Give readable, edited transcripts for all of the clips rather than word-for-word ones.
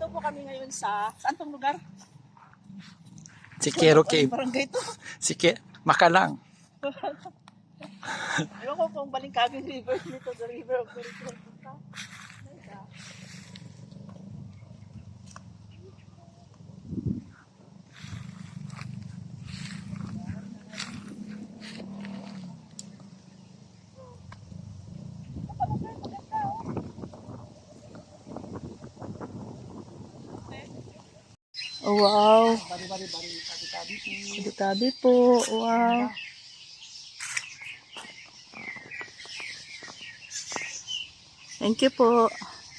Nandito po kami ngayon sa, saan tong lugar? Sikero Cave. Barangay to. Makalang. Ewan ko kung Balingkaging River dito, the river of the river. Oh, wow. Tabi-tabi po. Wow. Thank you po.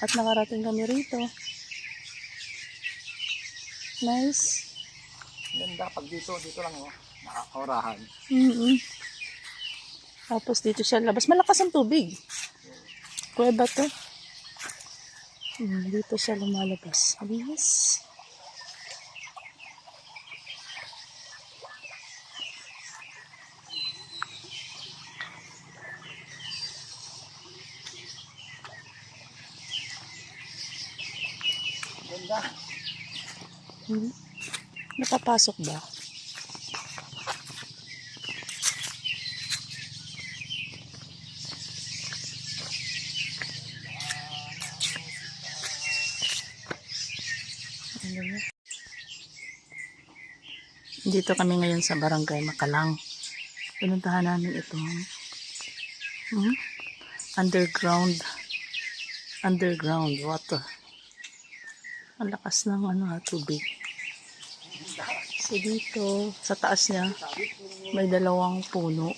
At nakarating kami rito. Nice. Ganda pag dito lang oh. Nakakaurahan. Tapos dito siya labas. Malakas ang tubig. Kuweba to. Dito siya lumalabas. Yes. Ganda. Nakapasok ba? Dito kami ngayon sa Barangay Makalang. Pinuntahan namin itong underground water. Ang lakas ng tubig. So dito, sa taas niya, may dalawang puno.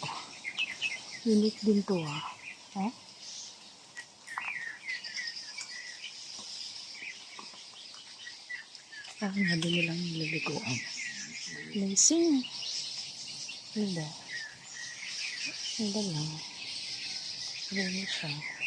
Unique din to Huh? Parang nga din nilang nililiguan. Amazing. Ganda. Ganda lang. Ganda siya.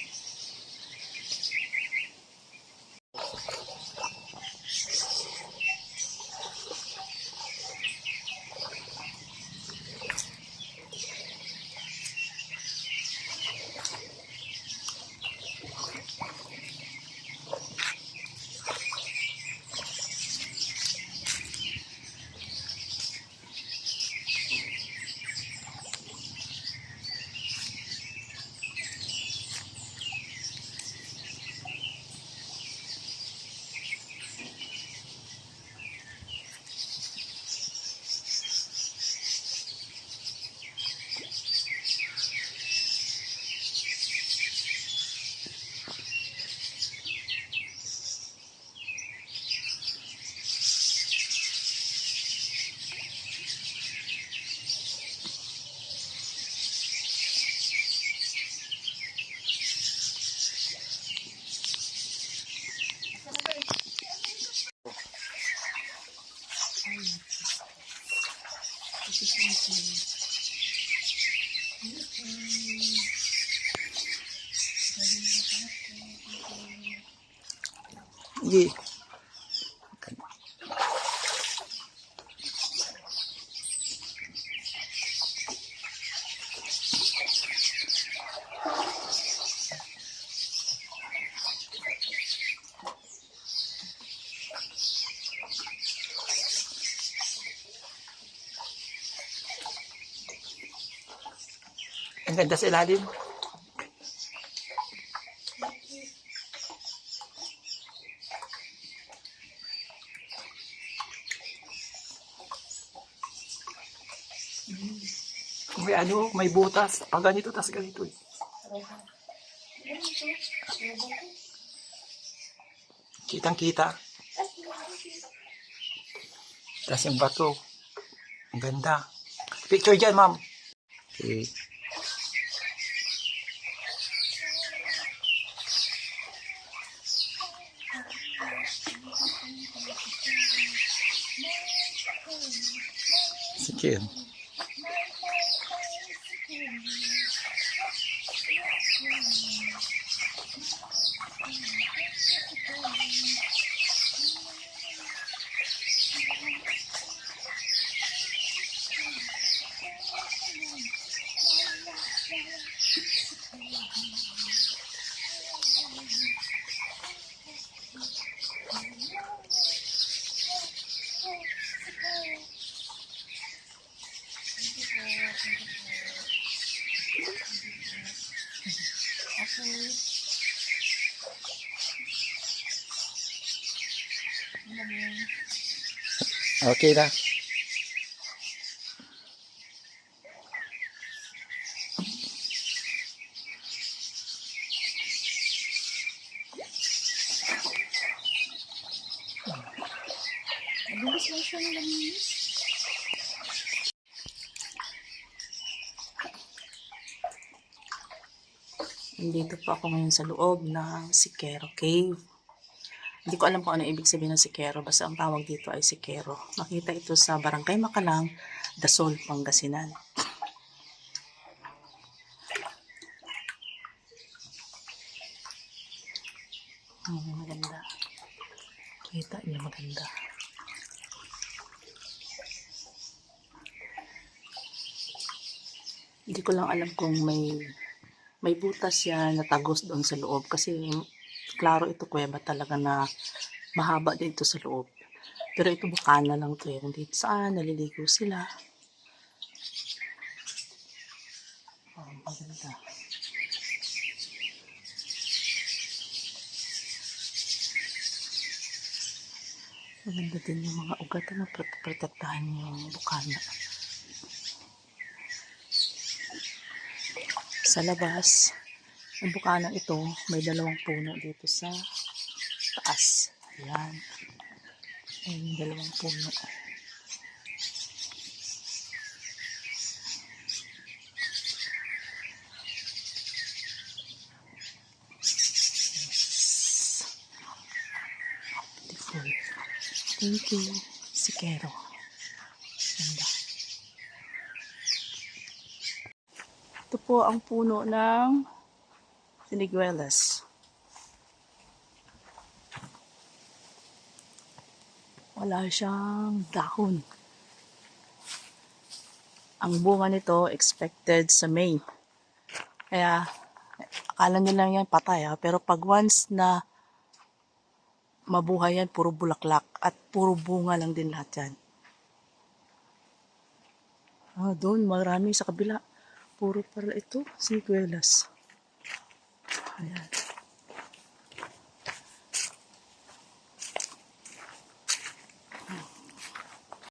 Yeah. Ang ganda sa ilalim. May butas. Pag ganito, tas ganito eh. Kitang-kita. Tas yung bato. Ang ganda. Picture dyan, ma'am. Okay. Sige. Okay na. Mabilis lang siya nilaminis. Nandito po ako ngayon sa loob ng Siquero Cave. Hindi ko alam kung ano ibig sabihin ng Siquero. Basta ang tawag dito ay Siquero. Makita ito sa Barangay Makalang, Dasol, Pangasinan. Maganda. Kita niyo maganda. Hindi ko lang alam kung may butas yan na tagos doon sa loob kasi klaro ito kuweba talaga na mahaba din ito sa loob. Pero ito bukana lang to kung dito saan naliligo sila. Oh, maganda. Maganda din yung mga ugat na protektahan yung bukana. Sa labas, ang bukana ito, may dalawang puno dito sa taas. Ayan. Ayan yung dalawang puno. Beautiful. Thank you, Siquero. Ganda. Ito po ang puno ng siniguelas. Wala siyang dahon. Ang bunga nito expected sa May. Kaya akala nyo lang yan patay pero pag once na mabuhay yan, puro bulaklak at puro bunga lang din lahat yan. Doon marami sa kabila. Puro pala ito, siniguelas. Ayan.